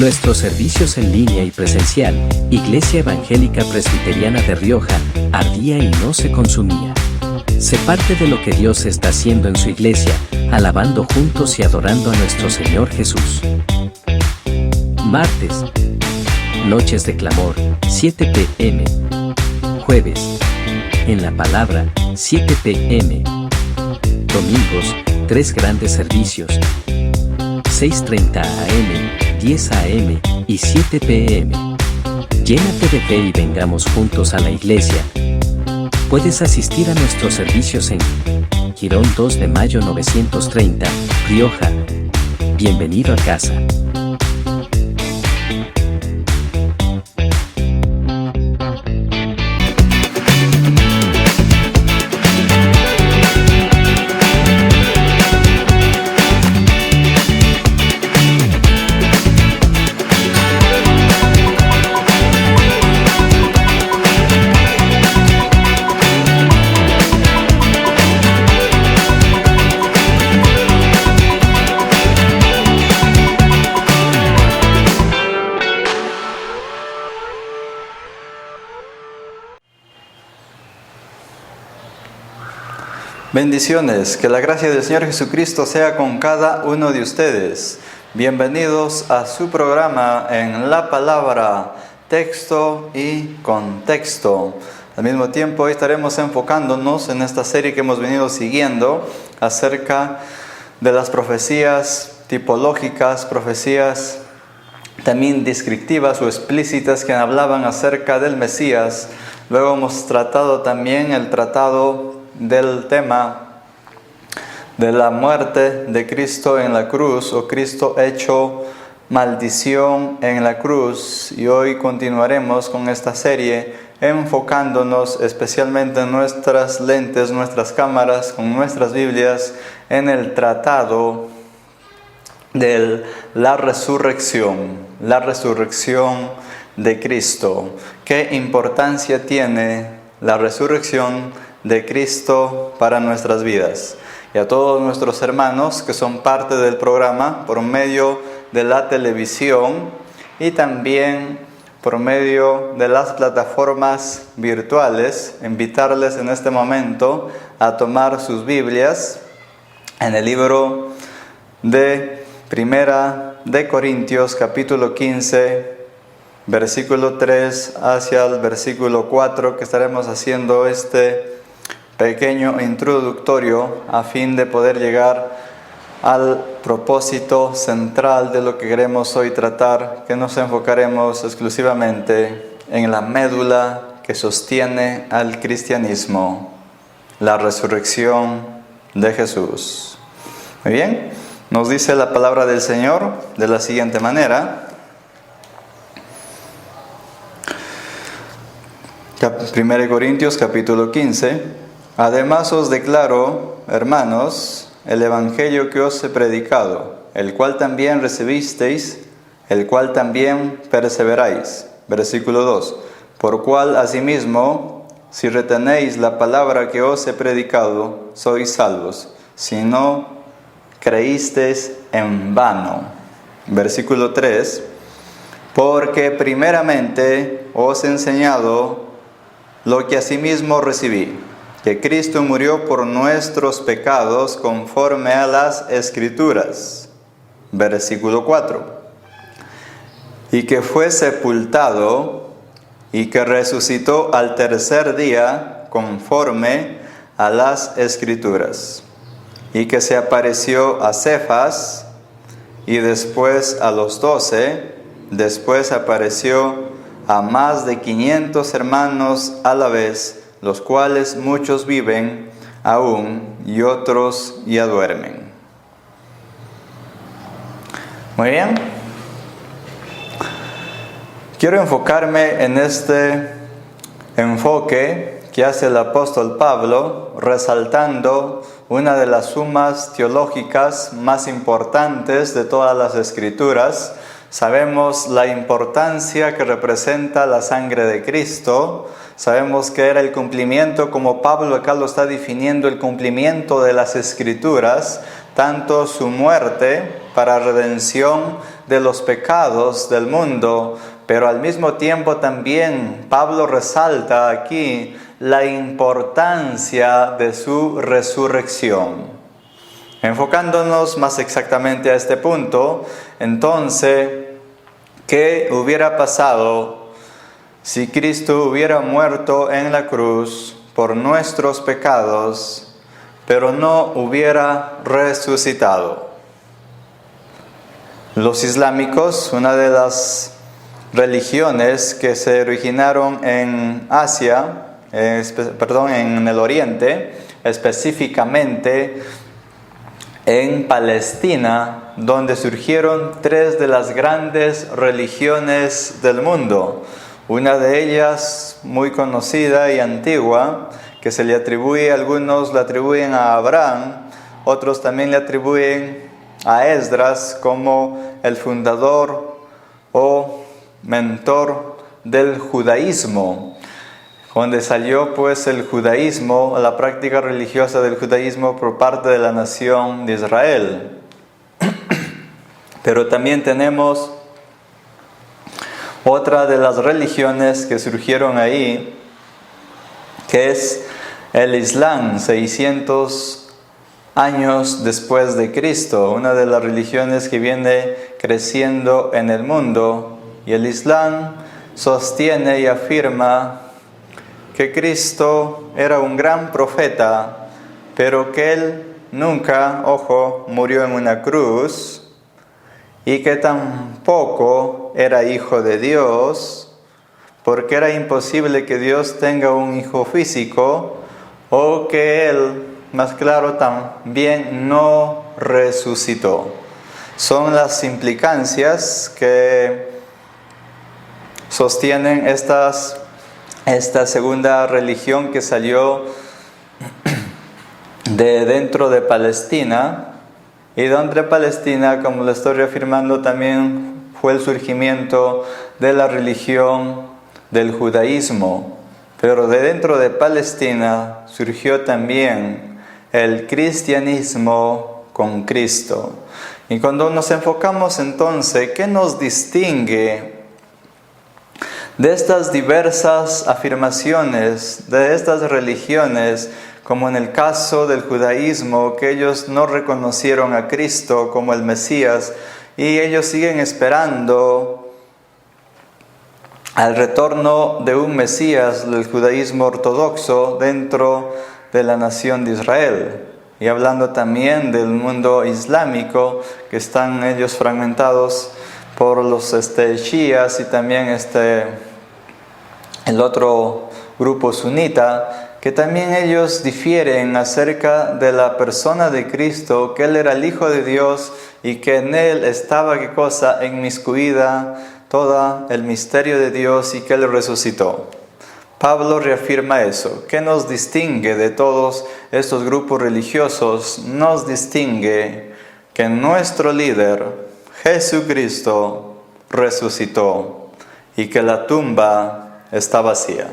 Nuestros servicios en línea y presencial, Iglesia Evangélica Presbiteriana de Rioja, ardía y no se consumía. Sé parte de lo que Dios está haciendo en su iglesia, alabando juntos y adorando a nuestro Señor Jesús. Martes, noches de clamor, 7 p.m. Jueves, en la palabra, 7 p.m. Domingos, 3 grandes servicios, 6:30 a.m., 10 a.m. y 7 p.m. Llénate de fe y vengamos juntos a la iglesia. Puedes asistir a nuestros servicios en Girón 2 de Mayo 930, Rioja. Bienvenido a casa. Bendiciones, que la gracia del Señor Jesucristo sea con cada uno de ustedes. Bienvenidos a su programa en la palabra, texto y contexto. Al mismo tiempo, hoy estaremos enfocándonos en esta serie que hemos venido siguiendo acerca de las profecías tipológicas, profecías también descriptivas o explícitas que hablaban acerca del Mesías. Luego hemos tratado también el tratado del tema de la muerte de Cristo en la cruz, o Cristo hecho maldición en la cruz, y hoy continuaremos con esta serie enfocándonos especialmente en nuestras lentes, nuestras cámaras, con nuestras Biblias, en el tratado de la resurrección de Cristo. ¿Qué importancia tiene la resurrección de Cristo para nuestras vidas? Y a todos nuestros hermanos que son parte del programa por medio de la televisión y también por medio de las plataformas virtuales, invitarles en este momento a tomar sus Biblias en el libro de Primera de Corintios, capítulo 15, versículo 3 hacia el versículo 4, que estaremos haciendo este pequeño introductorio a fin de poder llegar al propósito central de lo que queremos hoy tratar, que nos enfocaremos exclusivamente en la médula que sostiene al cristianismo, la resurrección de Jesús. Muy bien, nos dice la palabra del Señor de la siguiente manera. 1 Corintios capítulo 15. Además os declaro, hermanos, el evangelio que os he predicado, el cual también recibisteis, el cual también perseveráis. Versículo 2. Por cual asimismo, si retenéis la palabra que os he predicado, sois salvos, si no creísteis en vano. Versículo 3. Porque primeramente os he enseñado lo que asimismo recibí, que Cristo murió por nuestros pecados conforme a las Escrituras. Versículo 4. Y que fue sepultado y que resucitó al tercer día conforme a las Escrituras. Y que se apareció a Cefas y después a los 12, después apareció a más de 500 hermanos a la vez, los cuales muchos viven aún y otros ya duermen. Muy bien. Quiero enfocarme en este enfoque que hace el apóstol Pablo, resaltando una de las sumas teológicas más importantes de todas las Escrituras. Sabemos la importancia que representa la sangre de Cristo. Sabemos que era el cumplimiento, como Pablo acá lo está definiendo, el cumplimiento de las Escrituras, tanto su muerte para redención de los pecados del mundo, pero al mismo tiempo también Pablo resalta aquí la importancia de su resurrección. Enfocándonos más exactamente a este punto, entonces, ¿qué hubiera pasado si Cristo hubiera muerto en la cruz por nuestros pecados, pero no hubiera resucitado? Los islámicos, una de las religiones que se originaron en Asia, en el Oriente, específicamente en Palestina, donde surgieron tres de las grandes religiones del mundo. Una de ellas, muy conocida y antigua, que se le atribuye, algunos la atribuyen a Abraham, otros también le atribuyen a Esdras como el fundador o mentor del judaísmo, donde salió pues el judaísmo, la práctica religiosa del judaísmo por parte de la nación de Israel. Pero también tenemos otra de las religiones que surgieron ahí, que es el Islam, 600 años después de Cristo, una de las religiones que viene creciendo en el mundo. Y el Islam sostiene y afirma que Cristo era un gran profeta, pero que Él nunca, murió en una cruz, y que tampoco era hijo de Dios, porque era imposible que Dios tenga un hijo físico, o que Él, más claro, también no resucitó. Son las implicancias que sostienen esta segunda religión que salió de dentro de Palestina, y donde Palestina, como lo estoy reafirmando, también fue el surgimiento de la religión del judaísmo. Pero de dentro de Palestina surgió también el cristianismo con Cristo. Y cuando nos enfocamos entonces, ¿qué nos distingue de estas diversas afirmaciones, de estas religiones, como en el caso del judaísmo, que ellos no reconocieron a Cristo como el Mesías y ellos siguen esperando al retorno de un Mesías del judaísmo ortodoxo dentro de la nación de Israel? Y hablando también del mundo islámico, que están ellos fragmentados por los chiías y también el otro grupo sunita, que también ellos difieren acerca de la persona de Cristo, que Él era el Hijo de Dios y que en Él estaba, ¿qué cosa?, inmiscuida todo el misterio de Dios y que Él resucitó. Pablo reafirma eso. ¿Qué nos distingue de todos estos grupos religiosos? Nos distingue que nuestro líder, Jesucristo, resucitó y que la tumba está vacía.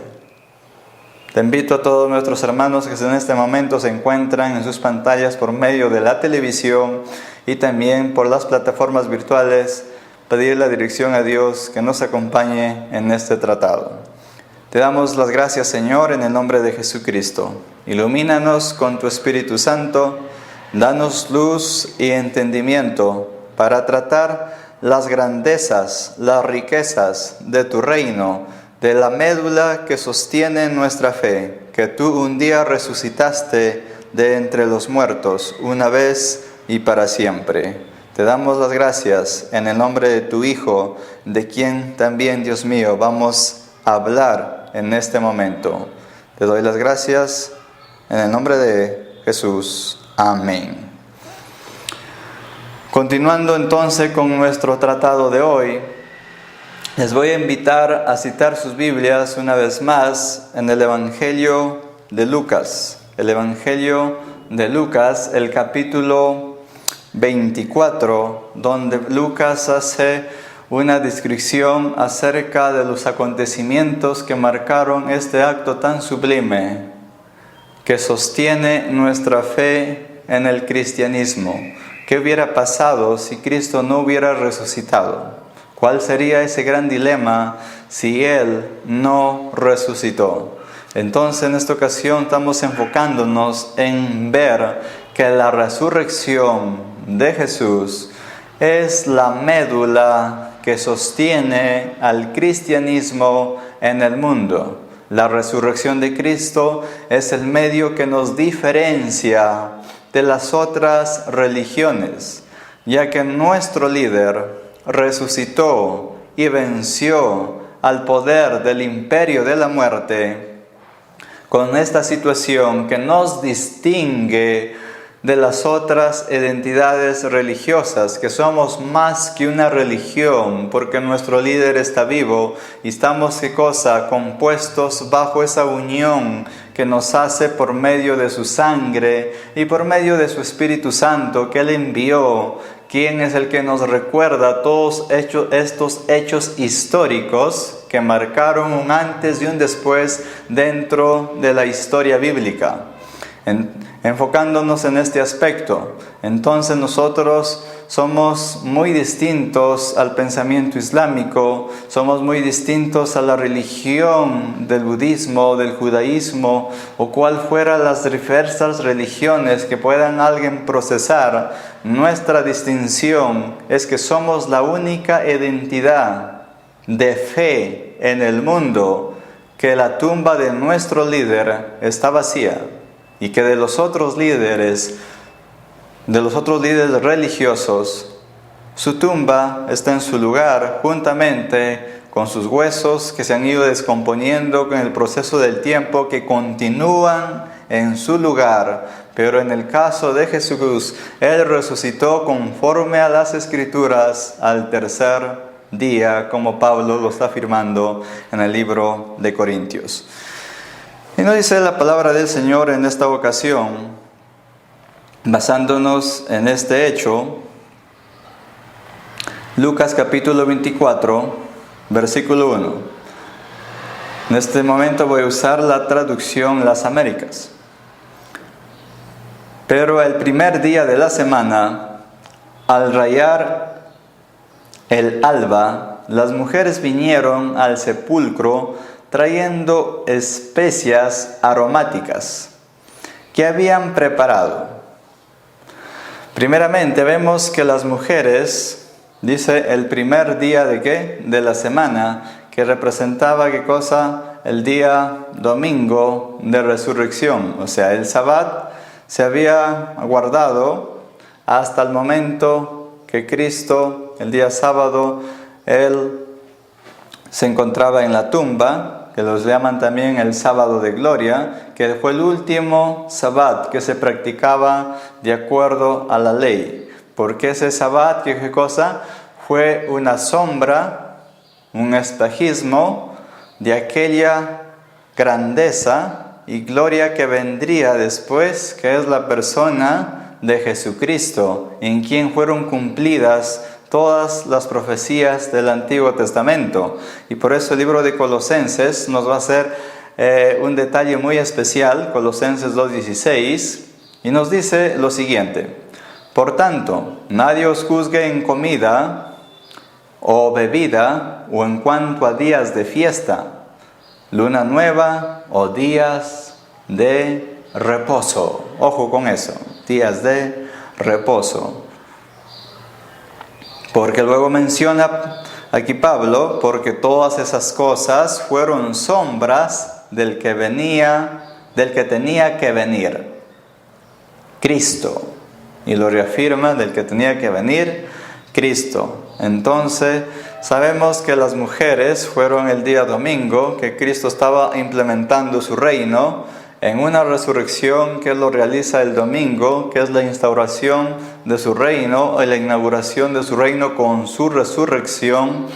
Te invito a todos nuestros hermanos que en este momento se encuentran en sus pantallas por medio de la televisión y también por las plataformas virtuales, pedir la dirección a Dios que nos acompañe en este tratado. Te damos las gracias, Señor, en el nombre de Jesucristo. Ilumínanos con tu Espíritu Santo, danos luz y entendimiento para tratar las grandezas, las riquezas de tu reino, de la médula que sostiene nuestra fe, que tú un día resucitaste de entre los muertos, una vez y para siempre. Te damos las gracias en el nombre de tu Hijo, de quien también, Dios mío, vamos a hablar en este momento. Te doy las gracias en el nombre de Jesús. Amén. Continuando entonces con nuestro tratado de hoy, les voy a invitar a citar sus Biblias una vez más en el Evangelio de Lucas. El Evangelio de Lucas, el capítulo 24, donde Lucas hace una descripción acerca de los acontecimientos que marcaron este acto tan sublime que sostiene nuestra fe en el cristianismo, ¿Qué hubiera pasado si Cristo no hubiera resucitado? ¿Cuál sería ese gran dilema si Él no resucitó? Entonces, en esta ocasión estamos enfocándonos en ver que la resurrección de Jesús es la médula que sostiene al cristianismo en el mundo. La resurrección de Cristo es el medio que nos diferencia de las otras religiones, ya que nuestro líder resucitó y venció al poder del imperio de la muerte con esta situación que nos distingue de las otras identidades religiosas, que somos más que una religión, porque nuestro líder está vivo y estamos, ¿qué cosa?, compuestos bajo esa unión que nos hace por medio de su sangre y por medio de su Espíritu Santo que Él envió, quien es el que nos recuerda todos estos hechos históricos que marcaron un antes y un después dentro de la historia bíblica. Enfocándonos en este aspecto, entonces nosotros somos muy distintos al pensamiento islámico, somos muy distintos a la religión del budismo, del judaísmo, o cual fuera las diversas religiones que puedan alguien procesar. Nuestra distinción es que somos la única identidad de fe en el mundo que la tumba de nuestro líder está vacía. Y que de los otros líderes religiosos, su tumba está en su lugar juntamente con sus huesos que se han ido descomponiendo con el proceso del tiempo, que continúan en su lugar. Pero en el caso de Jesús, Él resucitó conforme a las Escrituras al tercer día, como Pablo lo está afirmando en el libro de Corintios. Y nos dice la palabra del Señor en esta ocasión, basándonos en este hecho, Lucas capítulo 24, versículo 1. En este momento voy a usar la traducción Las Américas. Pero el primer día de la semana, al rayar el alba, las mujeres vinieron al sepulcro trayendo especias aromáticas que habían preparado. Primeramente vemos que las mujeres, dice el primer día de ¿qué? De la semana, que representaba ¿qué cosa? El día domingo de resurrección, o sea, el Sabbat se había guardado hasta el momento que Cristo, el día sábado, Él se encontraba en la tumba, que los llaman también el sábado de gloria, que fue el último sabbat que se practicaba de acuerdo a la ley. Porque ese sabbat, ¿qué cosa? Fue una sombra, un espejismo de aquella grandeza y gloria que vendría después, que es la persona de Jesucristo, en quien fueron cumplidas todas las profecías del Antiguo Testamento. Y por eso el libro de Colosenses nos va a hacer un detalle muy especial, Colosenses 2:16, y nos dice lo siguiente: por tanto, nadie os juzgue en comida o bebida o en cuanto a días de fiesta, luna nueva o días de reposo. Ojo con eso, días de reposo. Porque luego menciona aquí Pablo, porque todas esas cosas fueron sombras del que tenía que venir, Cristo. Y lo reafirma, del que tenía que venir, Cristo. Entonces, sabemos que las mujeres fueron el día domingo, que Cristo estaba implementando su reino, en una resurrección que Él lo realiza el domingo, que es la instauración de su reino, o la inauguración de su reino con su resurrección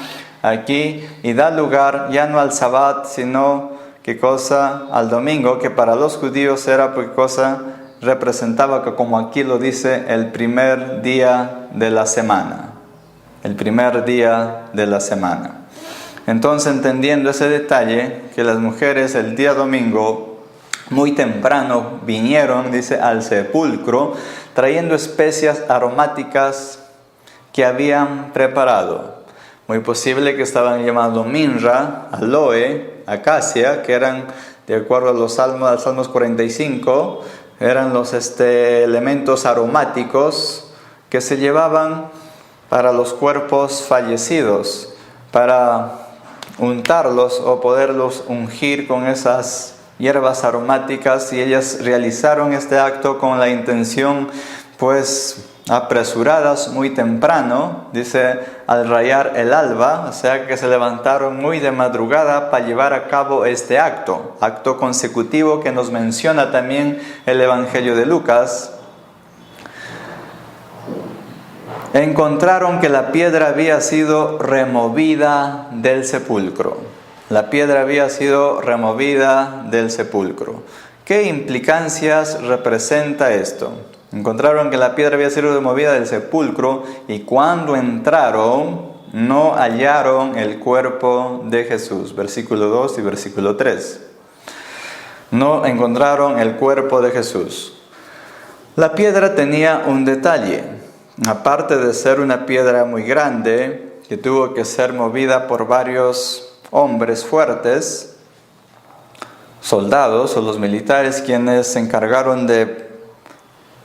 aquí, y da lugar ya no al Sabbat, sino ¿qué cosa? Al domingo, que para los judíos era ¿qué cosa? Representaba, que como aquí lo dice, el primer día de la semana. El primer día de la semana. Entonces, entendiendo ese detalle, que las mujeres el día domingo muy temprano vinieron, dice, al sepulcro, trayendo especias aromáticas que habían preparado. Muy posible que estaban llamando mirra, aloe, acacia, que eran, de acuerdo a los salmos, al Salmos 45, eran los elementos aromáticos que se llevaban para los cuerpos fallecidos, para untarlos o poderlos ungir con esas hierbas aromáticas, y ellas realizaron este acto con la intención, pues, apresuradas muy temprano, dice, al rayar el alba, o sea que se levantaron muy de madrugada para llevar a cabo este acto consecutivo que nos menciona también el Evangelio de Lucas. Encontraron que la piedra había sido removida del sepulcro. La piedra había sido removida del sepulcro. ¿Qué implicancias representa esto? Encontraron que la piedra había sido removida del sepulcro y cuando entraron no hallaron el cuerpo de Jesús. Versículo 2 y versículo 3. No encontraron el cuerpo de Jesús. La piedra tenía un detalle. Aparte de ser una piedra muy grande, que tuvo que ser movida por varios hombres fuertes, soldados o los militares, quienes se encargaron de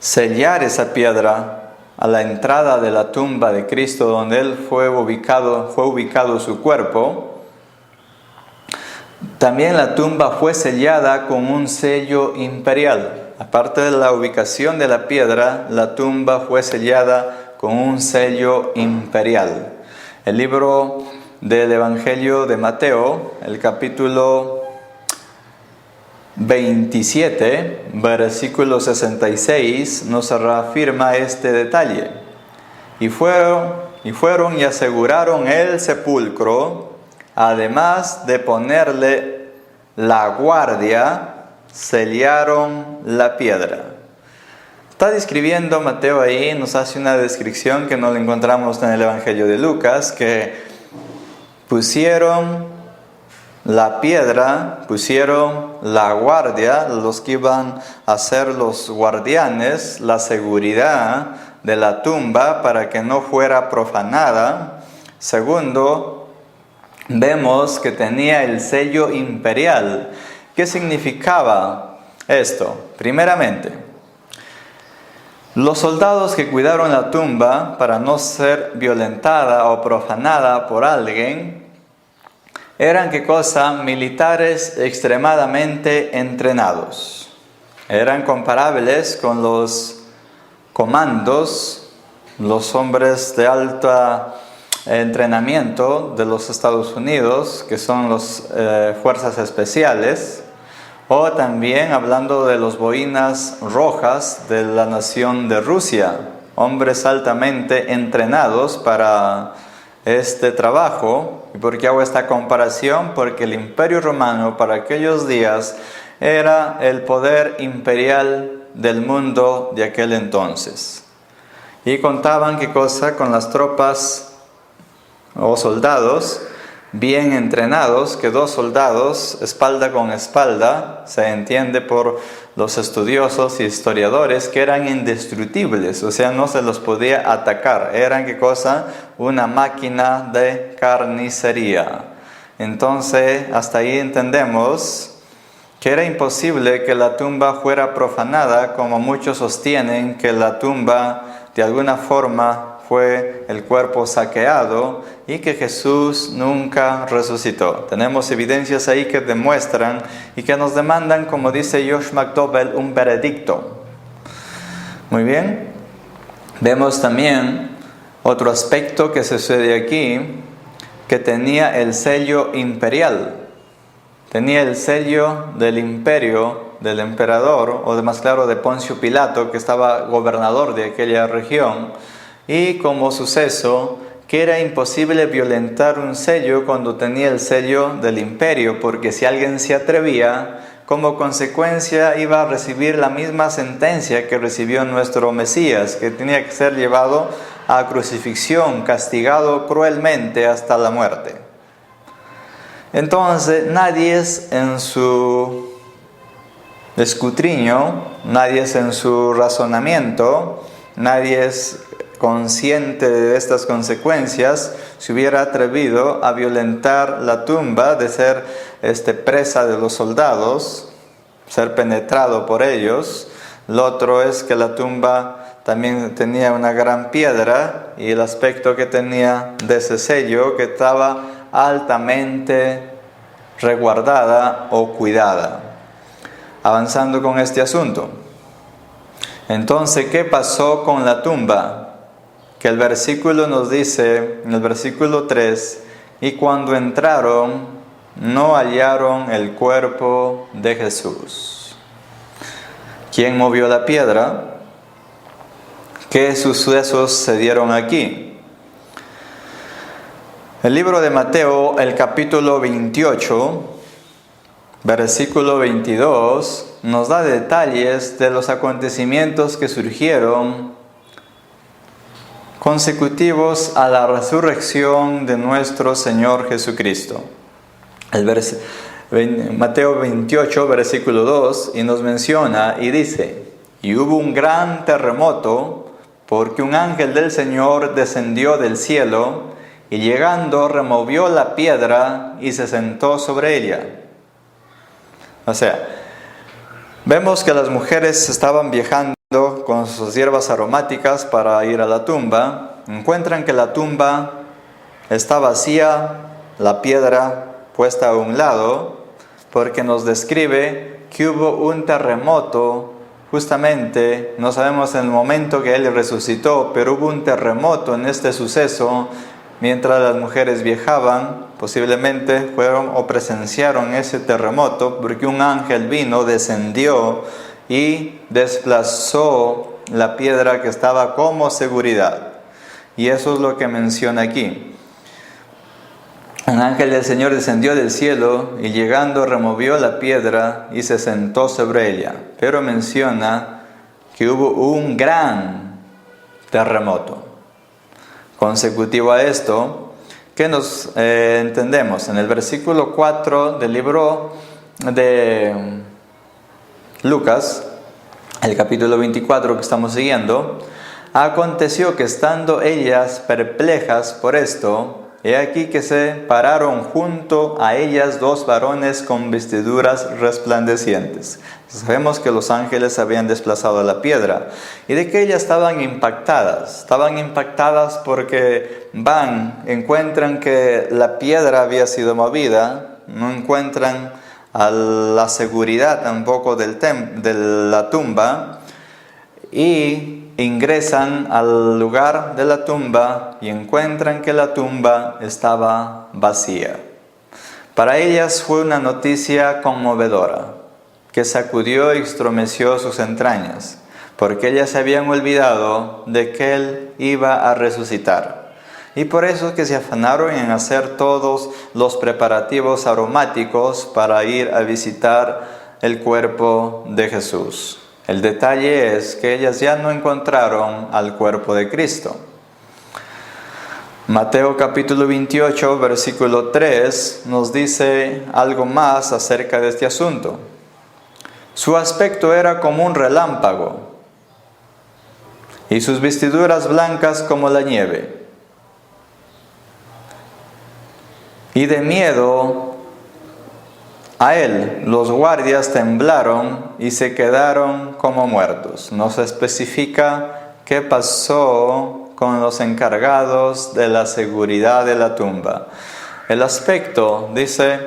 sellar esa piedra a la entrada de la tumba de Cristo, donde Él fue ubicado su cuerpo. También la tumba fue sellada con un sello imperial. Aparte de la ubicación de la piedra, la tumba fue sellada con un sello imperial. El libro del Evangelio de Mateo, el capítulo 27, versículo 66, nos reafirma este detalle. Y fueron y aseguraron el sepulcro, además de ponerle la guardia, sellaron la piedra. Está describiendo Mateo ahí, nos hace una descripción que no la encontramos en el Evangelio de Lucas, que pusieron la piedra, pusieron la guardia, los que iban a ser los guardianes, la seguridad de la tumba para que no fuera profanada. Segundo, vemos que tenía el sello imperial. ¿Qué significaba esto? Primeramente, los soldados que cuidaron la tumba para no ser violentada o profanada por alguien, eran, ¿qué cosa? Militares extremadamente entrenados. Eran comparables con los comandos, los hombres de alto entrenamiento de los Estados Unidos, que son las fuerzas especiales, o también hablando de los boinas rojas de la nación de Rusia, hombres altamente entrenados para este trabajo. ¿Y por qué hago esta comparación? Porque el Imperio Romano para aquellos días era el poder imperial del mundo de aquel entonces. Y contaban, ¿qué cosa? Con las tropas o soldados bien entrenados, que dos soldados espalda con espalda, se entiende por los estudiosos y historiadores que eran indestructibles, o sea, no se los podía atacar, eran, ¿qué cosa? Una máquina de carnicería. Entonces, hasta ahí entendemos que era imposible que la tumba fuera profanada, como muchos sostienen que la tumba de alguna forma fue el cuerpo saqueado y que Jesús nunca resucitó. Tenemos evidencias ahí que demuestran y que nos demandan, como dice Josh McDowell, un veredicto. Muy bien. Vemos también otro aspecto que sucede aquí, que tenía el sello imperial. Tenía el sello del imperio, del emperador, o de más claro de Poncio Pilato, que estaba gobernador de aquella región. Y como suceso, que era imposible violentar un sello cuando tenía el sello del imperio, porque si alguien se atrevía, como consecuencia iba a recibir la misma sentencia que recibió nuestro Mesías, que tenía que ser llevado a crucifixión, castigado cruelmente hasta la muerte. Entonces, nadie en su escudriño, nadie en su razonamiento nadie es consciente de estas consecuencias, se hubiera atrevido a violentar la tumba, de ser presa de los soldados, ser penetrado por ellos. Lo otro es que la tumba también tenía una gran piedra y el aspecto que tenía de ese sello, que estaba altamente resguardada o cuidada. Avanzando con este asunto. Entonces, ¿qué pasó con la tumba? Que el versículo nos dice, en el versículo 3, y cuando entraron, no hallaron el cuerpo de Jesús. ¿Quién movió la piedra? ¿Qué sucesos se dieron aquí? El libro de Mateo, el capítulo 28, versículo 22, nos da detalles de los acontecimientos que surgieron consecutivos a la resurrección de nuestro Señor Jesucristo. Mateo 28, versículo 2, y nos menciona y dice: y hubo un gran terremoto, porque un ángel del Señor descendió del cielo, y llegando removió la piedra y se sentó sobre ella. O sea, vemos que las mujeres estaban viajando con sus hierbas aromáticas para ir a la tumba. Encuentran que la tumba está vacía, la piedra puesta a un lado, porque nos describe que hubo un terremoto. Justamente, no sabemos en el momento que Él resucitó, pero hubo un terremoto en este suceso. Mientras las mujeres viajaban, posiblemente fueron o presenciaron ese terremoto, porque un ángel vino, descendió y desplazó la piedra que estaba como seguridad. Y eso es lo que menciona aquí. Un ángel del Señor descendió del cielo y llegando removió la piedra y se sentó sobre ella. Pero menciona que hubo un gran terremoto. Consecutivo a esto, ¿qué nos entendemos? En el versículo 4 del libro de Lucas, el capítulo 24 que estamos siguiendo, aconteció que estando ellas perplejas por esto, he aquí que se pararon junto a ellas dos varones con vestiduras resplandecientes. Sabemos que los ángeles habían desplazado la piedra y de que ellas estaban impactadas. Estaban impactadas porque encuentran que la piedra había sido movida, no encuentran a la seguridad tampoco de la tumba, y ingresan al lugar de la tumba y encuentran que la tumba estaba vacía. Para ellas fue una noticia conmovedora que sacudió y estremeció sus entrañas, porque ellas se habían olvidado de que Él iba a resucitar. Y por eso es que se afanaron en hacer todos los preparativos aromáticos para ir a visitar el cuerpo de Jesús. El detalle es que ellas ya no encontraron al cuerpo de Cristo. Mateo capítulo 28, versículo 3 nos dice algo más acerca de este asunto. Su aspecto era como un relámpago y sus vestiduras blancas como la nieve. Y de miedo a él, los guardias temblaron y se quedaron como muertos. No se especifica qué pasó con los encargados de la seguridad de la tumba. El aspecto, dice,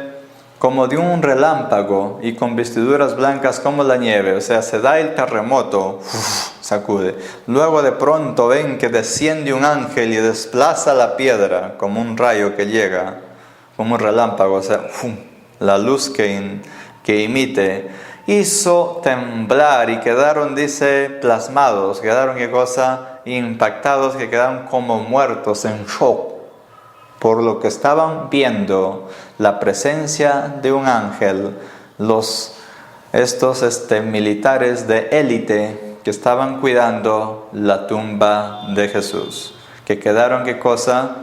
como de un relámpago y con vestiduras blancas como la nieve. O sea, se da el terremoto, sacude. Luego de pronto ven que desciende un ángel y desplaza la piedra como un rayo que llega, como un relámpago, o sea, la luz que emite, hizo temblar y quedaron, dice, plasmados, quedaron, ¿qué cosa? Impactados, que quedaron como muertos, en shock, por lo que estaban viendo, la presencia de un ángel, estos militares de élite que estaban cuidando la tumba de Jesús, que quedaron, ¿qué cosa?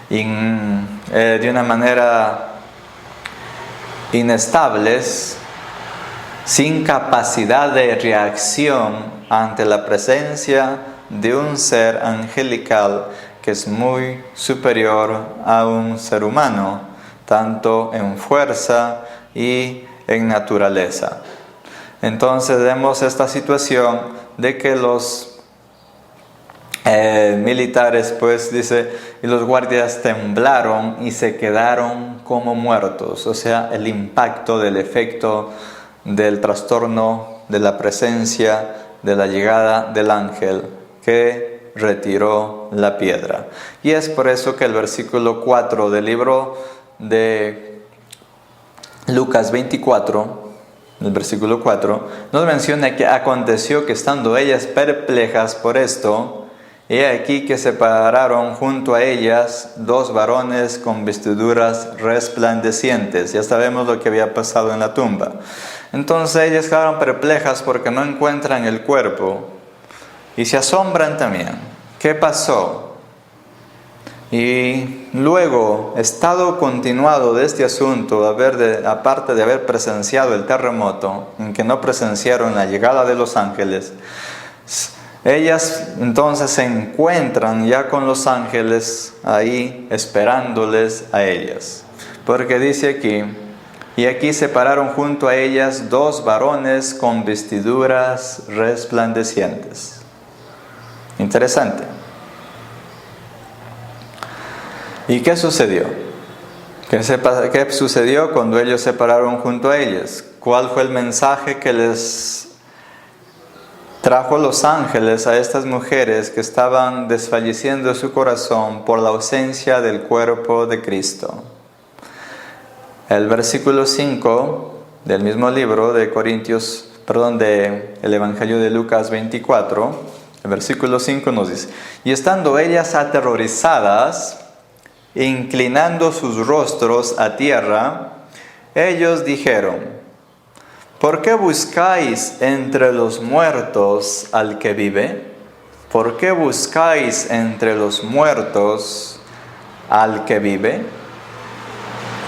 De una manera inestables, sin capacidad de reacción ante la presencia de un ser angelical que es muy superior a un ser humano, tanto en fuerza y en naturaleza. Entonces vemos esta situación de que los militares, pues dice, y los guardias temblaron y se quedaron como muertos. O sea, el impacto del efecto del trastorno de la presencia, de la llegada del ángel que retiró la piedra. Y es por eso que el versículo 4 del libro de Lucas 24, el versículo 4, nos menciona que aconteció que estando ellas perplejas por esto, he aquí que se pararon junto a ellas 2 varones con vestiduras resplandecientes. Ya sabemos lo que había pasado en la tumba. Entonces ellas quedaron perplejas porque no encuentran el cuerpo y se asombran también. ¿Qué pasó? Y luego, estado continuado de este asunto, aparte de haber presenciado el terremoto, en que no presenciaron la llegada de los ángeles, ellas entonces se encuentran ya con los ángeles ahí esperándoles a ellas. Porque dice aquí, y aquí se pararon junto a ellas 2 varones con vestiduras resplandecientes. Interesante. ¿Y qué sucedió? ¿Qué sucedió cuando ellos se pararon junto a ellas? ¿Cuál fue el mensaje que les trajo los ángeles a estas mujeres que estaban desfalleciendo su corazón por la ausencia del cuerpo de Cristo? El versículo 5 del mismo libro de el Evangelio de Lucas 24, el versículo 5 nos dice: y estando ellas aterrorizadas, inclinando sus rostros a tierra, ellos dijeron: ¿por qué buscáis entre los muertos al que vive? ¿Por qué buscáis entre los muertos al que vive?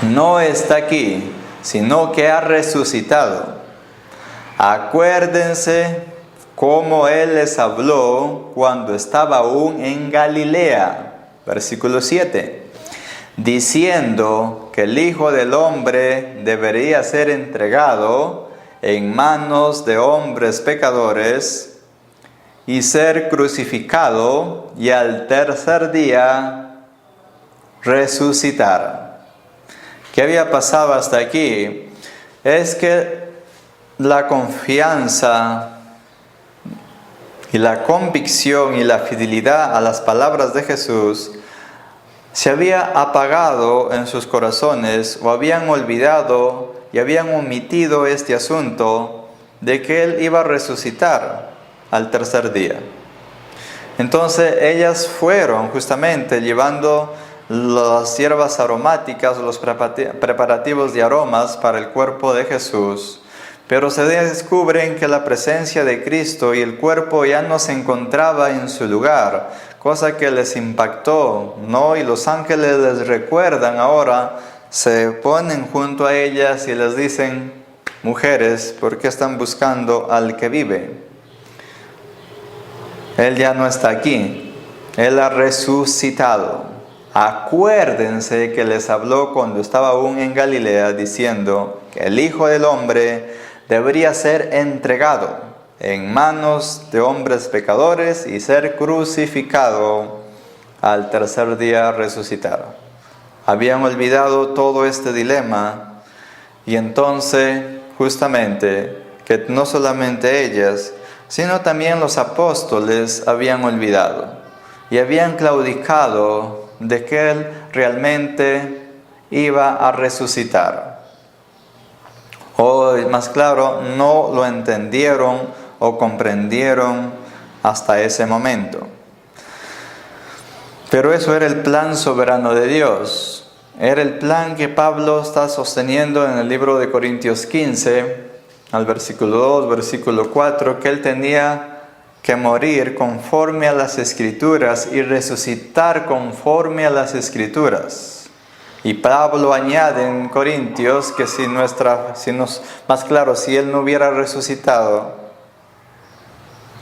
No está aquí, sino que ha resucitado. Acuérdense cómo Él les habló cuando estaba aún en Galilea. Versículo 7. Diciendo que el Hijo del Hombre debería ser entregado en manos de hombres pecadores y ser crucificado y al tercer día resucitar. ¿Qué había pasado hasta aquí? Es que la confianza y la convicción y la fidelidad a las palabras de Jesús se había apagado en sus corazones, o habían olvidado y habían omitido este asunto de que Él iba a resucitar al tercer día. Entonces ellas fueron justamente llevando las hierbas aromáticas, los preparativos de aromas para el cuerpo de Jesús, pero se descubren que la presencia de Cristo y el cuerpo ya no se encontraba en su lugar, cosa que les impactó, ¿no? Y los ángeles les recuerdan ahora, se ponen junto a ellas y les dicen: mujeres, ¿por qué están buscando al que vive? Él ya no está aquí, Él ha resucitado. Acuérdense que les habló cuando estaba aún en Galilea, diciendo que el Hijo del Hombre debería ser entregado en manos de hombres pecadores y ser crucificado, al tercer día resucitar. Habían olvidado todo este dilema, y entonces justamente que no solamente ellas, sino también los apóstoles habían olvidado y habían claudicado de que Él realmente iba a resucitar. O más claro, no lo entendieron o comprendieron hasta ese momento. Pero eso era el plan soberano de Dios. Era el plan que Pablo está sosteniendo en el libro de Corintios 15, al versículo 2, versículo 4, que Él tenía que morir conforme a las Escrituras y resucitar conforme a las Escrituras. Y Pablo añade en Corintios que si Él no hubiera resucitado,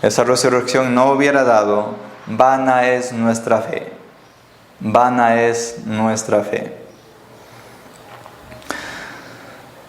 esa resurrección no hubiera dado, vana es nuestra fe. Vana es nuestra fe.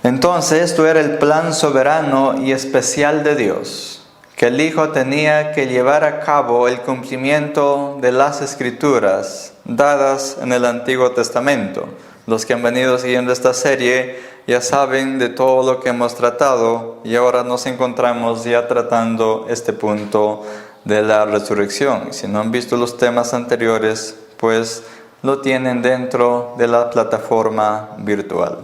Entonces, esto era el plan soberano y especial de Dios, que el Hijo tenía que llevar a cabo el cumplimiento de las Escrituras dadas en el Antiguo Testamento. Los que han venido siguiendo esta serie ya saben de todo lo que hemos tratado y ahora nos encontramos ya tratando este punto de la resurrección. Si no han visto los temas anteriores, pues lo tienen dentro de la plataforma virtual.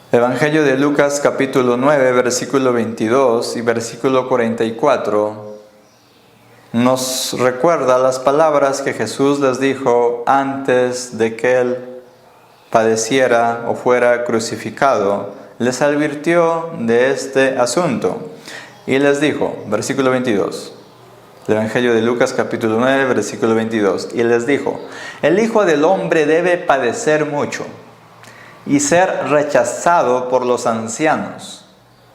Evangelio de Lucas capítulo 9, versículo 22 y versículo 44 nos recuerda las palabras que Jesús les dijo antes de que Él padeciera o fuera crucificado. Les advirtió de este asunto y les dijo, versículo 22, el Evangelio de Lucas capítulo 9, versículo 22, y les dijo, el Hijo del Hombre debe padecer mucho y ser rechazado por los ancianos,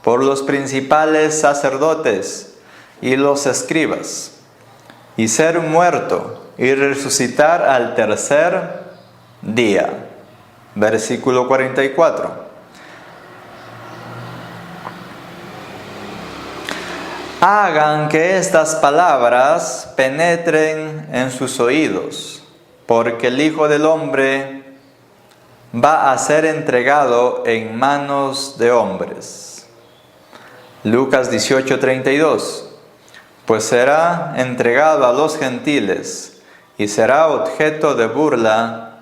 por los principales sacerdotes y los escribas, y ser muerto y resucitar al tercer día. Versículo 44. Hagan que estas palabras penetren en sus oídos, porque el Hijo del Hombre va a ser entregado en manos de hombres. Lucas 18:32. Pues será entregado a los gentiles y será objeto de burla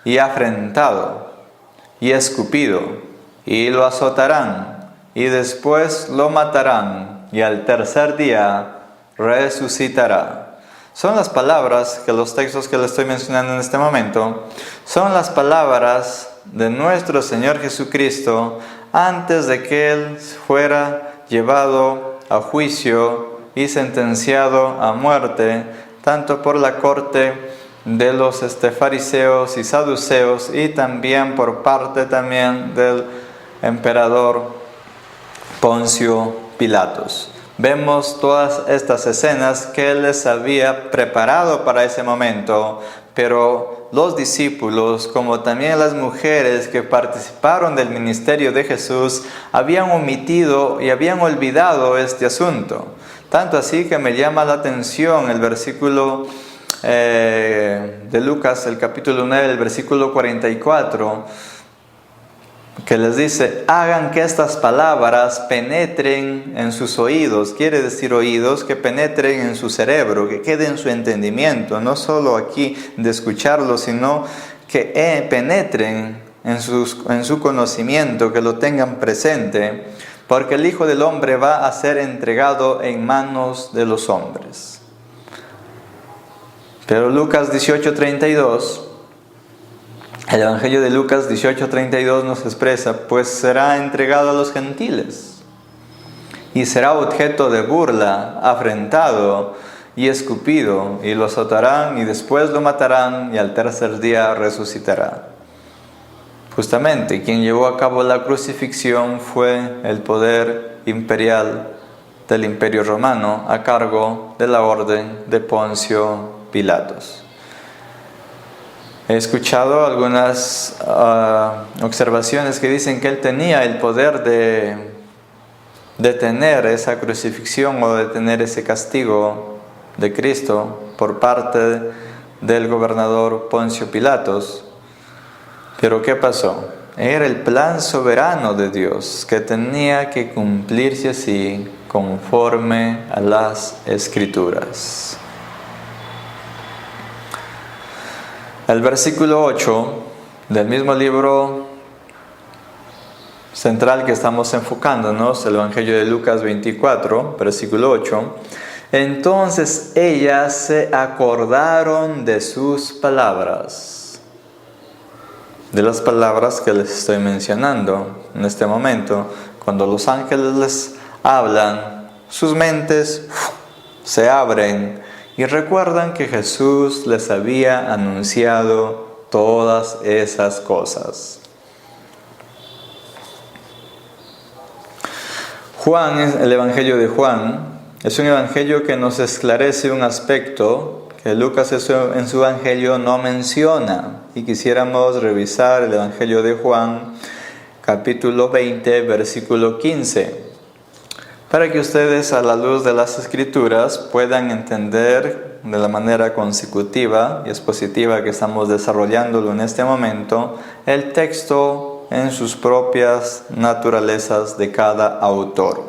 y afrentado y escupido, y lo azotarán y después lo matarán y al tercer día resucitará. Son las palabras que los textos que le estoy mencionando en este momento son las palabras de nuestro Señor Jesucristo antes de que Él fuera llevado a juicio y sentenciado a muerte, tanto por la corte de los fariseos y saduceos y también por parte del emperador Poncio Pilatos. Vemos todas estas escenas que Él les había preparado para ese momento, pero los discípulos, como también las mujeres que participaron del ministerio de Jesús, habían omitido y habían olvidado este asunto. Tanto así que me llama la atención el versículo de Lucas, el capítulo 9, el versículo 44, que les dice, hagan que estas palabras penetren en sus oídos. Quiere decir oídos, que penetren en su cerebro, que quede en su entendimiento, no solo aquí de escucharlo, sino que penetren en su conocimiento, que lo tengan presente, porque el Hijo del Hombre va a ser entregado en manos de los hombres. Pero Lucas 18:32, el Evangelio de Lucas 18:32 nos expresa, pues será entregado a los gentiles y será objeto de burla, afrentado y escupido, y lo azotarán y después lo matarán y al tercer día resucitará. Justamente quien llevó a cabo la crucifixión fue el poder imperial del Imperio Romano a cargo de la orden de Poncio Pilatos. He escuchado algunas observaciones que dicen que él tenía el poder de detener esa crucifixión o detener ese castigo de Cristo por parte del gobernador Poncio Pilatos. Pero ¿qué pasó? Era el plan soberano de Dios que tenía que cumplirse así conforme a las Escrituras. El versículo 8 del mismo libro central que estamos enfocándonos, el Evangelio de Lucas 24, versículo 8. Entonces ellas se acordaron de sus palabras, de las palabras que les estoy mencionando en este momento. Cuando los ángeles les hablan, sus mentes se abren y recuerdan que Jesús les había anunciado todas esas cosas. Juan, el Evangelio de Juan, es un evangelio que nos esclarece un aspecto que Lucas en su evangelio no menciona. Y quisiéramos revisar el Evangelio de Juan, capítulo 20, versículo 15, para que ustedes, a la luz de las Escrituras, puedan entender de la manera consecutiva y expositiva que estamos desarrollándolo en este momento, el texto en sus propias naturalezas de cada autor.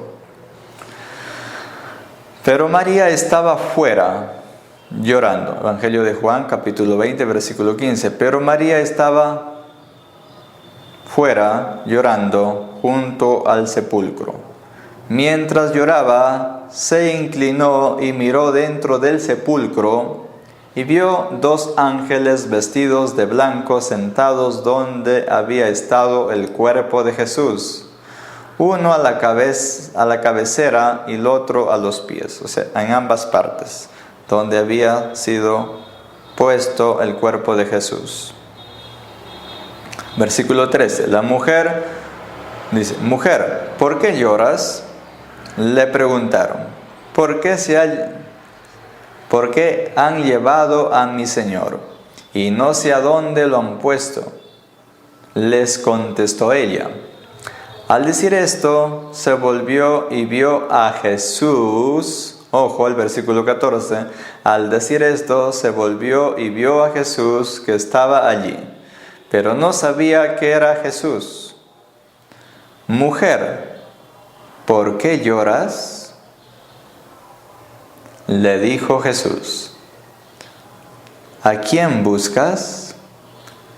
Pero María estaba fuera llorando. Evangelio de Juan, capítulo 20, versículo 15. Pero María estaba fuera llorando junto al sepulcro. Mientras lloraba, se inclinó y miró dentro del sepulcro y vio dos ángeles vestidos de blanco sentados donde había estado el cuerpo de Jesús, uno a la cabecera y el otro a los pies, o sea, en ambas partes, donde había sido puesto el cuerpo de Jesús. Versículo 13. La mujer dice: mujer, ¿por qué lloras? Le preguntaron: ¿por qué han llevado a mi Señor? Y no sé a dónde lo han puesto. Les contestó ella. Al decir esto, se volvió y vio a Jesús. Ojo, el versículo 14. Al decir esto, se volvió y vio a Jesús que estaba allí, pero no sabía que era Jesús. Mujer, ¿por qué lloras? Le dijo Jesús: ¿a quién buscas?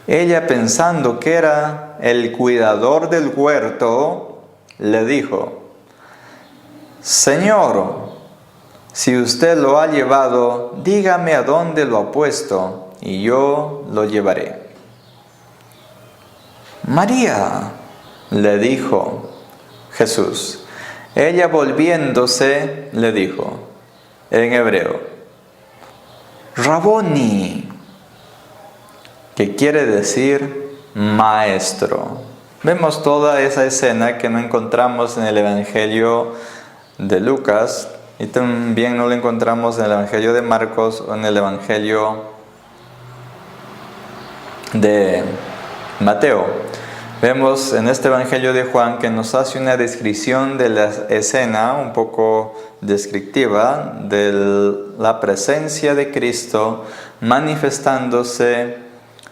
Ella, pensando que era el cuidador del huerto, le dijo: Señor, si usted lo ha llevado, dígame a dónde lo ha puesto, y yo lo llevaré. María, le dijo Jesús. Ella, volviéndose, le dijo en hebreo: Raboni, que quiere decir maestro. Vemos toda esa escena que no encontramos en el Evangelio de Lucas y también no lo encontramos en el Evangelio de Marcos o en el Evangelio de Mateo. Vemos en este Evangelio de Juan que nos hace una descripción de la escena un poco descriptiva de la presencia de Cristo manifestándose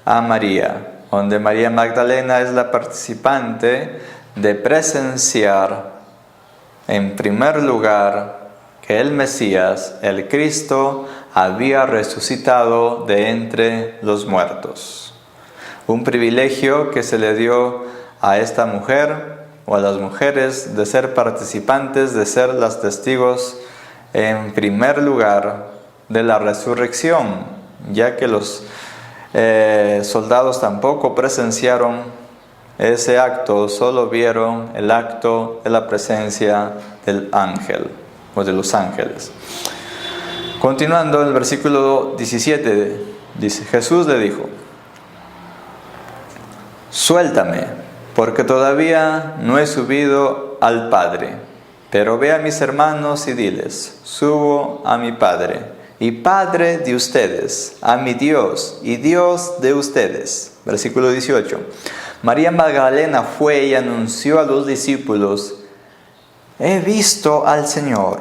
a María, donde María Magdalena es la participante de presenciar en primer lugar que el Mesías, el Cristo, había resucitado de entre los muertos. Un privilegio que se le dio a esta mujer o a las mujeres de ser participantes, de ser las testigos en primer lugar de la resurrección, ya que los soldados tampoco presenciaron ese acto, solo vieron el acto de la presencia del ángel o de los ángeles. Continuando, el versículo 17 dice: Jesús le dijo: Suéltame, porque todavía no he subido al Padre, pero ve a mis hermanos y diles: subo a mi Padre y Padre de ustedes, a mi Dios y Dios de ustedes. Versículo 18. María Magdalena fue y anunció a los discípulos: he visto al Señor.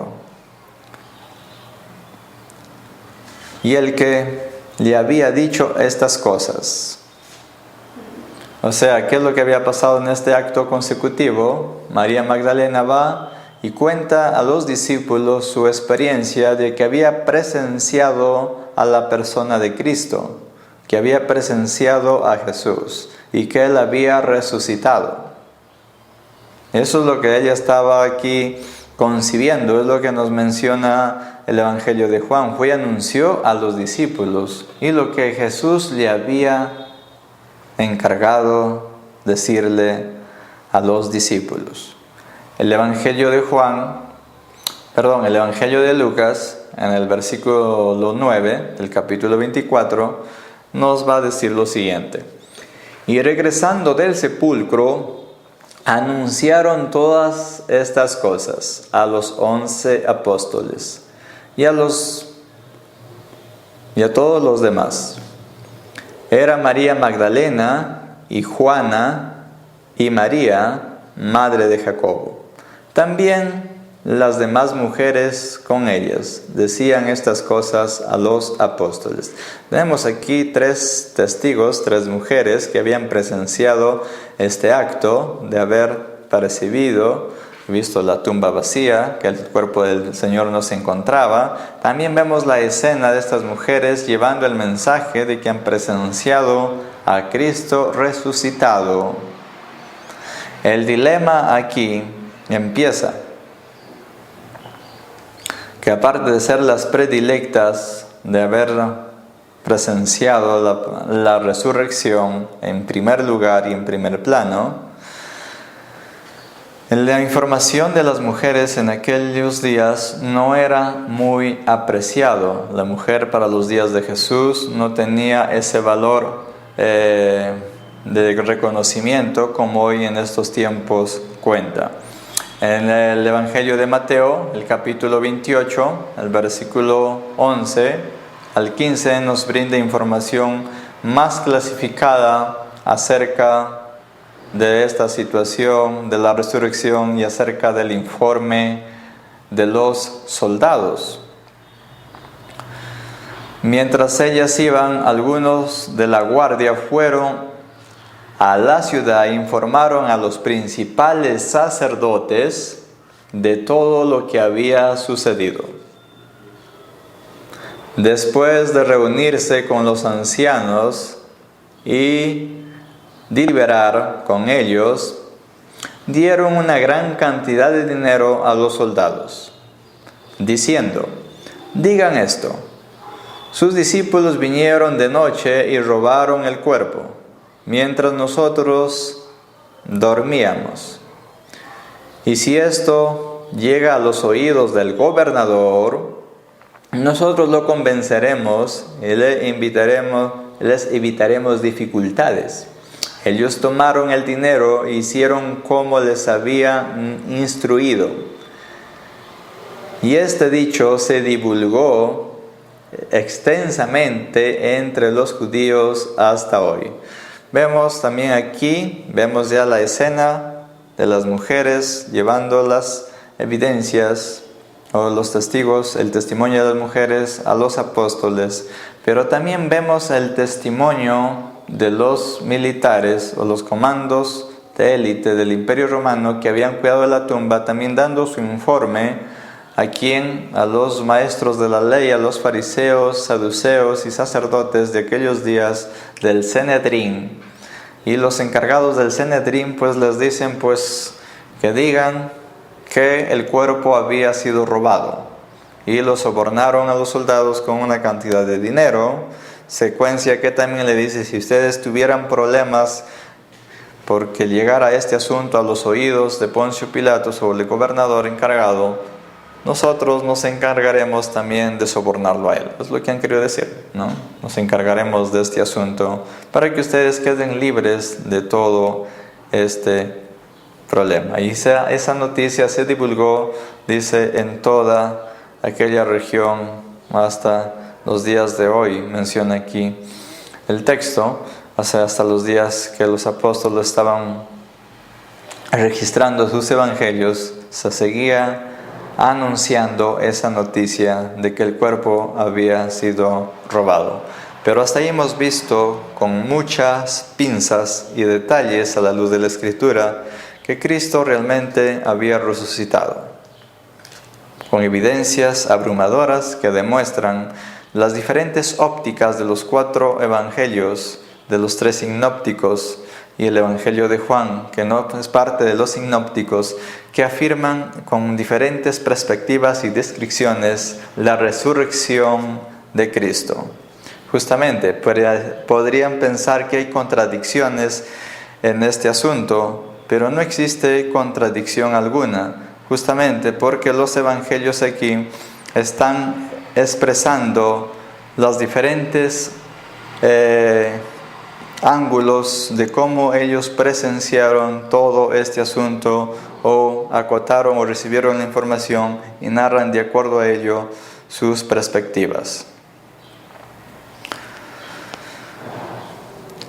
Y el que le había dicho estas cosas. O sea, ¿qué es lo que había pasado en este acto consecutivo? María Magdalena va y cuenta a los discípulos su experiencia de que había presenciado a la persona de Cristo, que había presenciado a Jesús y que Él había resucitado. Eso es lo que ella estaba aquí concibiendo, es lo que nos menciona el Evangelio de Juan. Fue y anunció a los discípulos y lo que Jesús le había encargado decirle a los discípulos. El Evangelio de Lucas en el versículo 9 del capítulo 24, nos va a decir lo siguiente. Y regresando del sepulcro, anunciaron todas estas cosas a los 11 apóstoles y a todos los demás. Era María Magdalena y Juana y María, madre de Jacobo. También las demás mujeres con ellas decían estas cosas a los apóstoles. Tenemos aquí 3 testigos, 3 mujeres que habían presenciado este acto de haber visto la tumba vacía, que el cuerpo del Señor no se encontraba. También vemos la escena de estas mujeres llevando el mensaje de que han presenciado a Cristo resucitado. El dilema aquí empieza, que aparte de ser las predilectas de haber presenciado la resurrección en primer lugar y en primer plano, la información de las mujeres en aquellos días no era muy apreciado. La mujer para los días de Jesús no tenía ese valor de reconocimiento como hoy en estos tiempos cuenta. En el Evangelio de Mateo, el capítulo 28, el versículo 11 al 15, nos brinda información más clasificada acerca de esta situación, de la resurrección y acerca del informe de los soldados. Mientras ellas iban, algunos de la guardia fueron a la ciudad e informaron a los principales sacerdotes de todo lo que había sucedido. Después de reunirse con los ancianos y deliberar con ellos, dieron una gran cantidad de dinero a los soldados, diciendo: digan esto, sus discípulos vinieron de noche y robaron el cuerpo, mientras nosotros dormíamos. Y si esto llega a los oídos del gobernador, nosotros lo convenceremos y les evitaremos dificultades. Ellos tomaron el dinero e hicieron como les había instruido. Y este dicho se divulgó extensamente entre los judíos hasta hoy. Vemos también aquí, vemos ya la escena de las mujeres llevando las evidencias o los testigos, el testimonio de las mujeres a los apóstoles, pero también vemos el testimonio de los militares o los comandos de élite del Imperio Romano que habían cuidado de la tumba, también dando su informe a los maestros de la ley, a los fariseos, saduceos y sacerdotes de aquellos días del Sanedrín. Y los encargados del Sanedrín pues les dicen pues que digan que el cuerpo había sido robado. Y los sobornaron a los soldados con una cantidad de dinero. Secuencia que también le dice: si ustedes tuvieran problemas porque llegara este asunto a los oídos de Poncio Pilato o el gobernador encargado, nosotros nos encargaremos también de sobornarlo a él. Es lo que han querido decir, ¿no? Nos encargaremos de este asunto para que ustedes queden libres de todo este problema. Y esa noticia se divulgó, dice, en toda aquella región hasta los días de hoy. Menciona aquí el texto, hasta los días que los apóstoles estaban registrando sus evangelios, se seguía anunciando esa noticia de que el cuerpo había sido robado. Pero hasta ahí hemos visto con muchas pinzas y detalles a la luz de la Escritura que Cristo realmente había resucitado, con evidencias abrumadoras que demuestran las diferentes ópticas de los 4 evangelios, de los 3 sinópticos y el Evangelio de Juan, que no es parte de los sinópticos, que afirman con diferentes perspectivas y descripciones la resurrección de Cristo. Justamente, podrían pensar que hay contradicciones en este asunto, pero no existe contradicción alguna, justamente porque los evangelios aquí están expresando los diferentes ángulos de cómo ellos presenciaron todo este asunto o acotaron o recibieron la información y narran de acuerdo a ello sus perspectivas.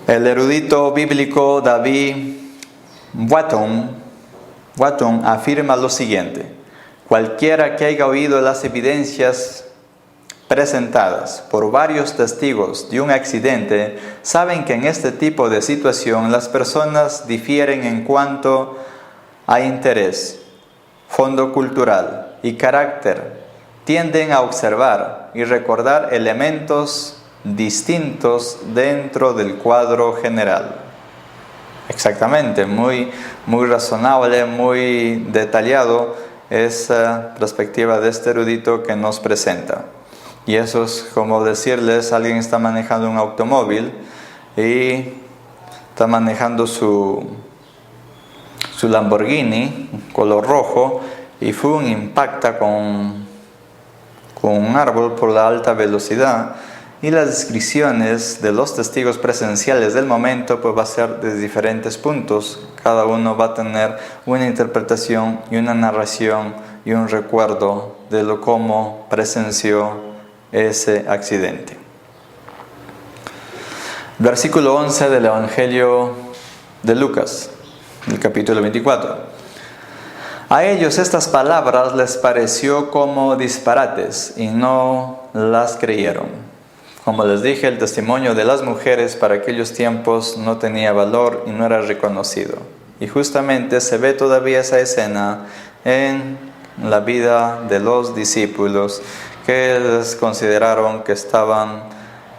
El erudito bíblico David Watton afirma lo siguiente: cualquiera que haya oído las evidencias presentadas por varios testigos de un accidente, saben que en este tipo de situación las personas difieren en cuanto a interés, fondo cultural y carácter. Tienden a observar y recordar elementos distintos dentro del cuadro general. Exactamente, muy razonable, muy detallado esa perspectiva de este erudito que nos presenta. Y eso es como decirles, alguien está manejando un automóvil y está manejando su Lamborghini color rojo y impacta con un árbol por la alta velocidad, y las descripciones de los testigos presenciales del momento pues va a ser de diferentes puntos. Cada uno va a tener una interpretación y una narración y un recuerdo de lo cómo presenció ese accidente. Versículo 11 del Evangelio de Lucas, el capítulo 24. A ellos estas palabras les pareció como disparates y no las creyeron. Como les dije, el testimonio de las mujeres para aquellos tiempos no tenía valor y no era reconocido. Y justamente se ve todavía esa escena en la vida de los discípulos, que les consideraron que estaban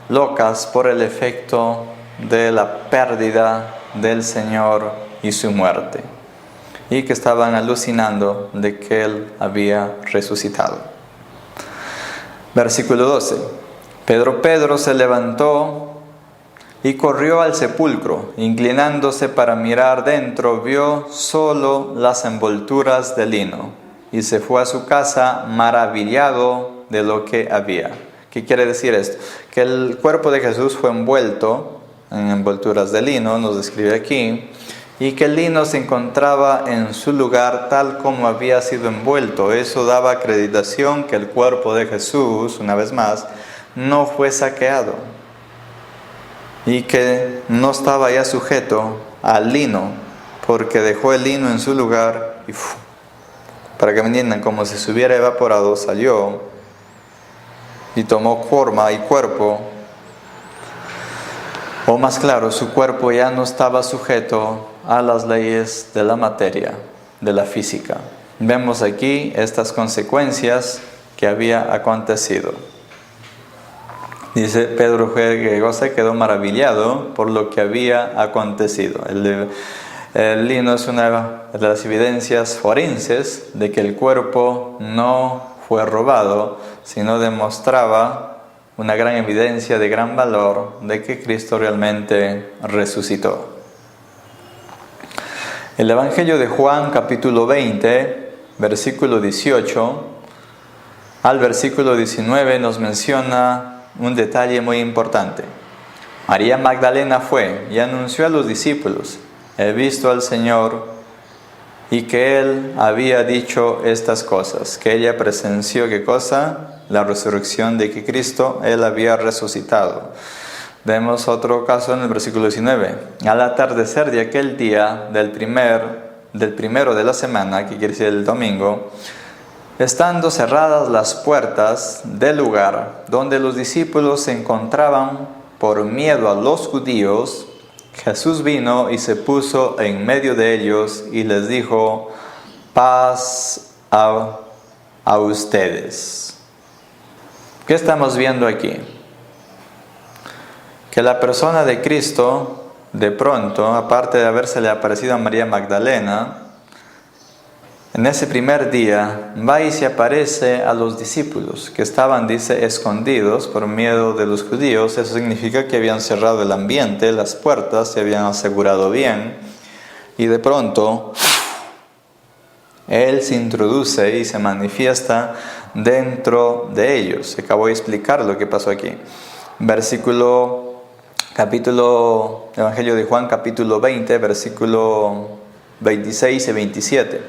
locas por el efecto de la pérdida del Señor y su muerte, y que estaban alucinando de que Él había resucitado. Versículo 12. Pedro se levantó y corrió al sepulcro. Inclinándose para mirar dentro, vio solo las envolturas de lino, y se fue a su casa maravillado de lo que había. ¿Qué quiere decir esto? Que el cuerpo de Jesús fue envuelto en envolturas de lino, nos describe aquí, y que el lino se encontraba en su lugar tal como había sido envuelto. Eso daba acreditación que el cuerpo de Jesús, una vez más, no fue saqueado y que no estaba ya sujeto al lino, porque dejó el lino en su lugar y para que me entiendan, como si se hubiera evaporado, salió y tomó forma y cuerpo, o más claro, su cuerpo ya no estaba sujeto a las leyes de la materia, de la física. Vemos aquí estas consecuencias que había acontecido. Dice Pedro que se quedó maravillado por lo que había acontecido. El lino es una de las evidencias forenses de que el cuerpo no fue robado, sino demostraba una gran evidencia de gran valor de que Cristo realmente resucitó. El Evangelio de Juan, capítulo 20, versículo 18 al versículo 19 nos menciona un detalle muy importante. María Magdalena fue y anunció a los discípulos: he visto al Señor, y que Él había dicho estas cosas, que ella presenció, ¿qué cosa? La resurrección de que Cristo, Él había resucitado. Vemos otro caso en el versículo 19. Al atardecer de aquel día, del primero de la semana, que quiere decir el domingo, estando cerradas las puertas del lugar donde los discípulos se encontraban por miedo a los judíos, Jesús vino y se puso en medio de ellos y les dijo: paz a ustedes. ¿Qué estamos viendo aquí? Que la persona de Cristo, de pronto, aparte de habérsele aparecido a María Magdalena, en ese primer día va y se aparece a los discípulos que estaban, dice, escondidos por miedo de los judíos. Eso significa que habían cerrado el ambiente, las puertas, se habían asegurado bien, y de pronto Él se introduce y se manifiesta dentro de ellos. Acabo de explicar lo que pasó aquí. Evangelio de Juan, capítulo 20, versículo 26 y 27.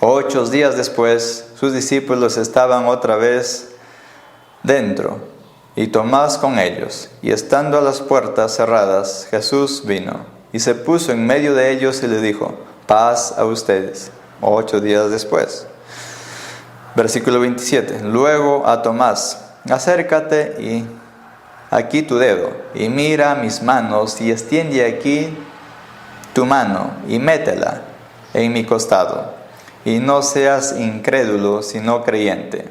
8 días después, sus discípulos estaban otra vez dentro, y Tomás con ellos. Y estando a las puertas cerradas, Jesús vino, y se puso en medio de ellos y le dijo: paz a ustedes. 8 días después. Versículo 27. Luego a Tomás: acércate y aquí tu dedo, y mira mis manos, y extiende aquí tu mano, y métela en mi costado, y no seas incrédulo, sino creyente.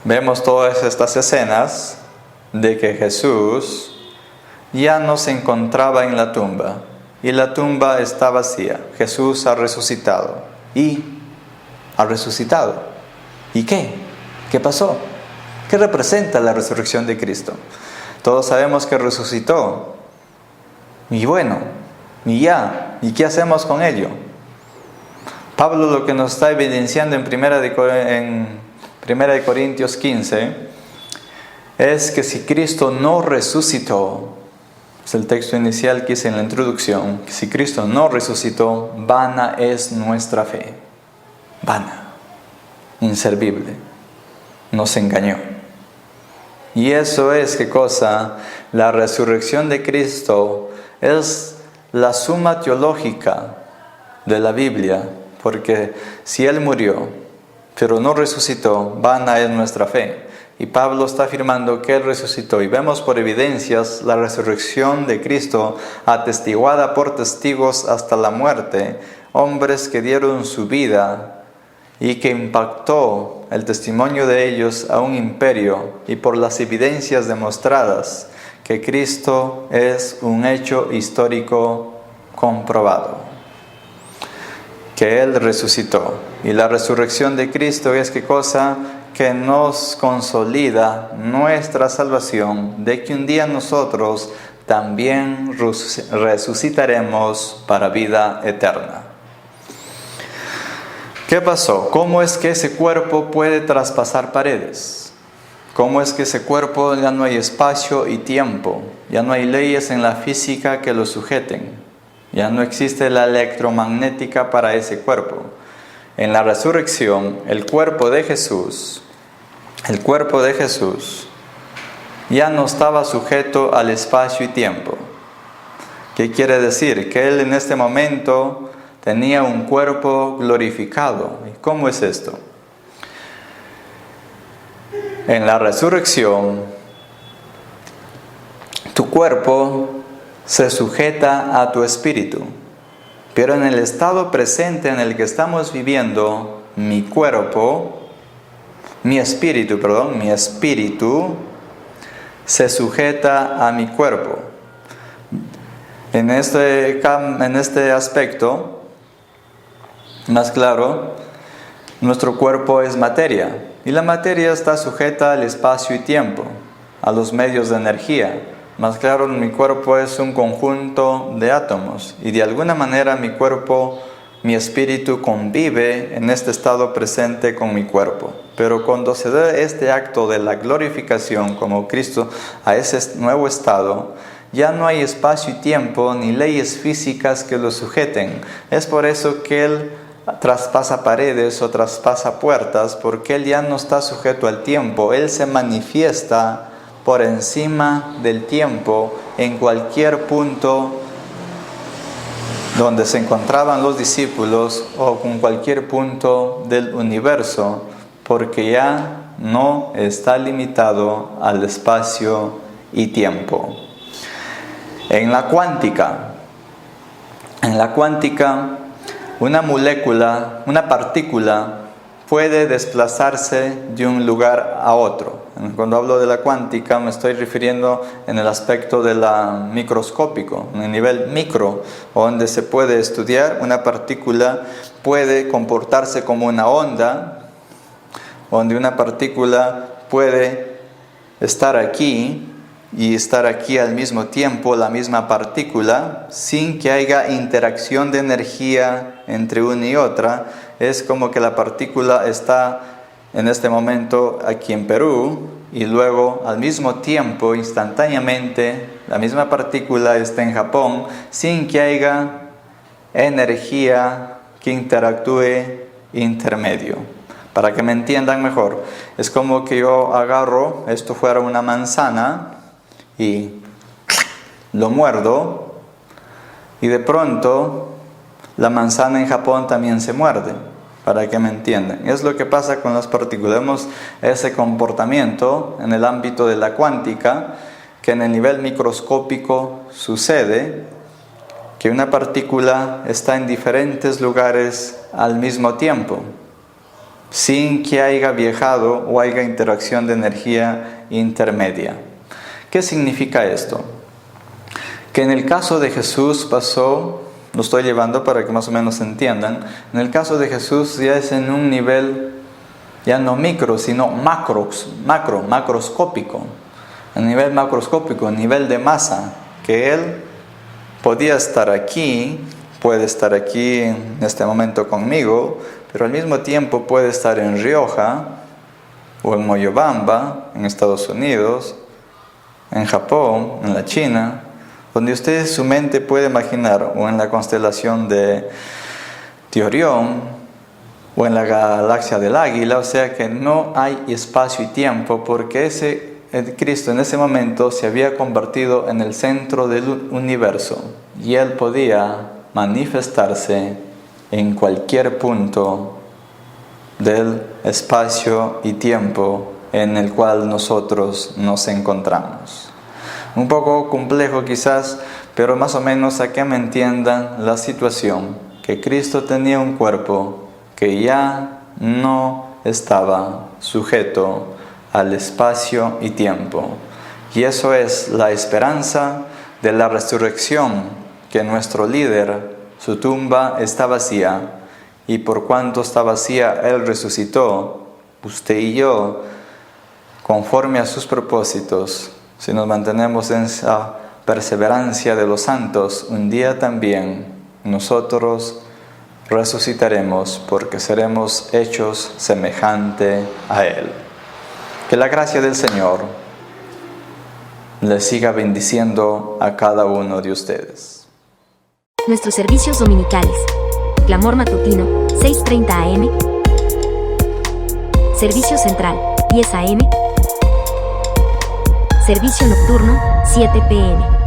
Vemos todas estas escenas de que Jesús ya no se encontraba en la tumba, y la tumba está vacía. Jesús ha resucitado. ¿Y qué? ¿Qué pasó? ¿Qué representa la resurrección de Cristo? Todos sabemos que resucitó. Y bueno, ¿y qué hacemos con ello? Pablo lo que nos está evidenciando en 1 de Corintios 15 es que si Cristo no resucitó, es el texto inicial que hice en la introducción, que si Cristo no resucitó, vana es nuestra fe. Vana, inservible, nos engañó. Y eso es, ¿qué cosa? La resurrección de Cristo es la suma teológica de la Biblia, porque si Él murió, pero no resucitó, vana es nuestra fe. Y Pablo está afirmando que Él resucitó. Y vemos por evidencias la resurrección de Cristo, atestiguada por testigos hasta la muerte, hombres que dieron su vida y que impactó el testimonio de ellos a un imperio, y por las evidencias demostradas que Cristo es un hecho histórico comprobado, que Él resucitó. Y la resurrección de Cristo es ¿qué cosa? Que nos consolida nuestra salvación, de que un día nosotros también resucitaremos para vida eterna. ¿Qué pasó? ¿Cómo es que ese cuerpo puede traspasar paredes? ¿Cómo es que ese cuerpo ya no hay espacio y tiempo? Ya no hay leyes en la física que lo sujeten. Ya no existe la electromagnética para ese cuerpo. En la resurrección, el cuerpo de Jesús ya no estaba sujeto al espacio y tiempo. ¿Qué quiere decir? Que Él en este momento tenía un cuerpo glorificado. ¿Y cómo es esto? En la resurrección, tu cuerpo se sujeta a tu espíritu. Pero en el estado presente en el que estamos viviendo, mi espíritu se sujeta a mi cuerpo. En este aspecto, más claro, nuestro cuerpo es materia, y la materia está sujeta al espacio y tiempo, a los medios de energía. Más claro, mi cuerpo es un conjunto de átomos, y de alguna manera mi espíritu convive en este estado presente con mi cuerpo. Pero cuando se da este acto de la glorificación como Cristo a ese nuevo estado, ya no hay espacio y tiempo ni leyes físicas que lo sujeten. Es por eso que Él traspasa paredes o traspasa puertas, porque Él ya no está sujeto al tiempo. Él se manifiesta por encima del tiempo en cualquier punto donde se encontraban los discípulos o con cualquier punto del universo, porque ya no está limitado al espacio y tiempo. En la cuántica, una molécula, una partícula puede desplazarse de un lugar a otro. Cuando hablo de la cuántica me estoy refiriendo en el aspecto de la microscópico, en el nivel micro, donde se puede estudiar una partícula puede comportarse como una onda, donde una partícula puede estar aquí y estar aquí al mismo tiempo, la misma partícula, sin que haya interacción de energía entre una y otra, es como que la partícula está en este momento aquí en Perú y luego al mismo tiempo, instantáneamente, la misma partícula está en Japón sin que haya energía que interactúe intermedio. Para que me entiendan mejor, es como que yo agarro, esto fuera una manzana y lo muerdo y de pronto la manzana en Japón también se muerde, para que me entiendan. Es lo que pasa con las partículas. Vemos ese comportamiento en el ámbito de la cuántica, que en el nivel microscópico sucede, que una partícula está en diferentes lugares al mismo tiempo, sin que haya viajado o haya interacción de energía intermedia. ¿Qué significa esto? Que en el caso de Jesús pasó, lo estoy llevando para que más o menos entiendan, en el caso de Jesús ya es en un nivel, ya no micro, sino macroscópico, a nivel macroscópico, a nivel de masa, que Él podía estar aquí, puede estar aquí en este momento conmigo, pero al mismo tiempo puede estar en Rioja, o en Moyobamba, en Estados Unidos, en Japón, en la China, donde usted su mente puede imaginar, o en la constelación de Orión, o en la galaxia del Águila, o sea que no hay espacio y tiempo, porque Cristo en ese momento se había convertido en el centro del universo, y Él podía manifestarse en cualquier punto del espacio y tiempo en el cual nosotros nos encontramos. Un poco complejo quizás, pero más o menos a que me entiendan la situación, que Cristo tenía un cuerpo que ya no estaba sujeto al espacio y tiempo. Y eso es la esperanza de la resurrección, que nuestro líder, su tumba está vacía, y por cuanto está vacía, Él resucitó. Usted y yo, conforme a sus propósitos, si nos mantenemos en esa perseverancia de los santos, un día también nosotros resucitaremos, porque seremos hechos semejante a Él. Que la gracia del Señor les siga bendiciendo a cada uno de ustedes. Nuestros servicios dominicales. Clamor matutino, 6:30 AM. Servicio central, 10 AM. Servicio nocturno, 7 PM.